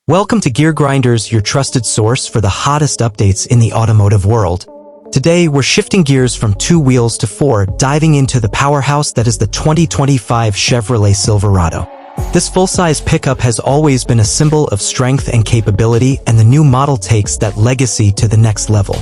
Welcome to Gear Grinders, your trusted source for the hottest updates in the automotive world. Today, we're shifting gears from 2 wheels to 4, diving into the powerhouse that is the 2025 Chevrolet Silverado. This full-size pickup has always been a symbol of strength and capability, and the new model takes that legacy to the next level.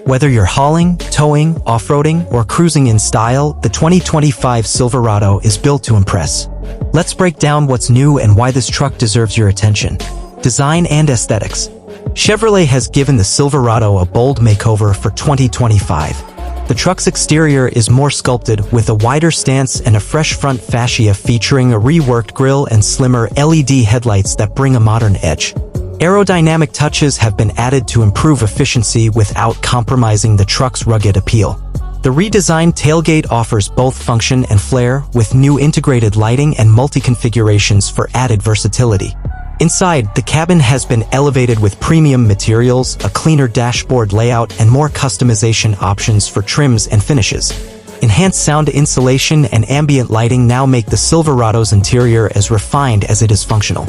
Whether you're hauling, towing, off-roading, or cruising in style, the 2025 Silverado is built to impress. Let's break down what's new and why this truck deserves your attention. Design and aesthetics. Chevrolet has given the Silverado a bold makeover for 2025. The truck's exterior is more sculpted, with a wider stance and a fresh front fascia featuring a reworked grille and slimmer LED headlights that bring a modern edge. Aerodynamic touches have been added to improve efficiency without compromising the truck's rugged appeal. The redesigned tailgate offers both function and flair, with new integrated lighting and multi-configurations for added versatility. Inside, the cabin has been elevated with premium materials, a cleaner dashboard layout, and more customization options for trims and finishes. Enhanced sound insulation and ambient lighting now make the Silverado's interior as refined as it is functional.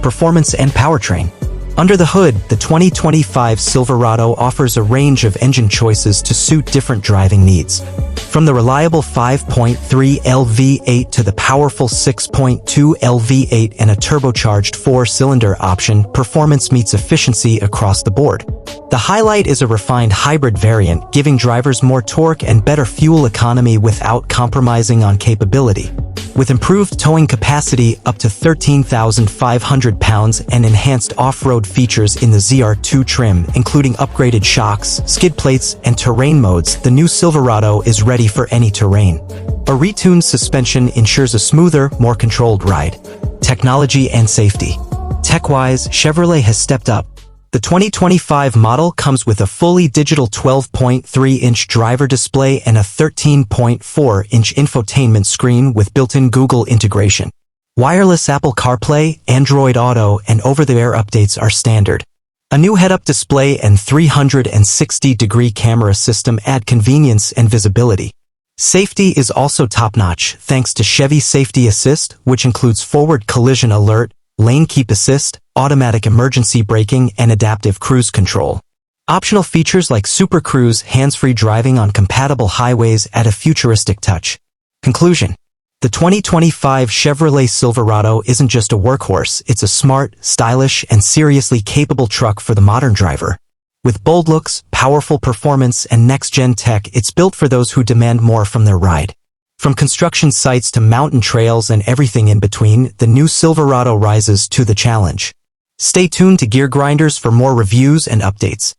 Performance and powertrain. Under the hood, the 2025 Silverado offers a range of engine choices to suit different driving needs. From the reliable 5.3L V8 to the powerful 6.2L V8 and a turbocharged 4-cylinder option, performance meets efficiency across the board. The highlight is a refined hybrid variant, giving drivers more torque and better fuel economy without compromising on capability. With improved towing capacity up to 13,500 pounds and enhanced off-road features in the ZR2 trim, including upgraded shocks, skid plates, and terrain modes, the new Silverado is ready for any terrain. A retuned suspension ensures a smoother, more controlled ride. Technology and safety. Tech-wise, Chevrolet has stepped up. The 2025 model comes with a fully digital 12.3-inch driver display and a 13.4-inch infotainment screen with built-in Google integration. Wireless Apple CarPlay, Android Auto, and over-the-air updates are standard. A new head-up display and 360-degree camera system add convenience and visibility. Safety is also top-notch thanks to Chevy Safety Assist, which includes forward collision alert, lane keep assist, automatic emergency braking, and adaptive cruise control. Optional features like Super Cruise, hands-free driving on compatible highways add a futuristic touch. Conclusion. The 2025 Chevrolet Silverado isn't just a workhorse, it's a smart, stylish, and seriously capable truck for the modern driver. With bold looks, powerful performance, and next-gen tech, it's built for those who demand more from their ride. From construction sites to mountain trails and everything in between, the new Silverado rises to the challenge. Stay tuned to Gear Grinders for more reviews and updates.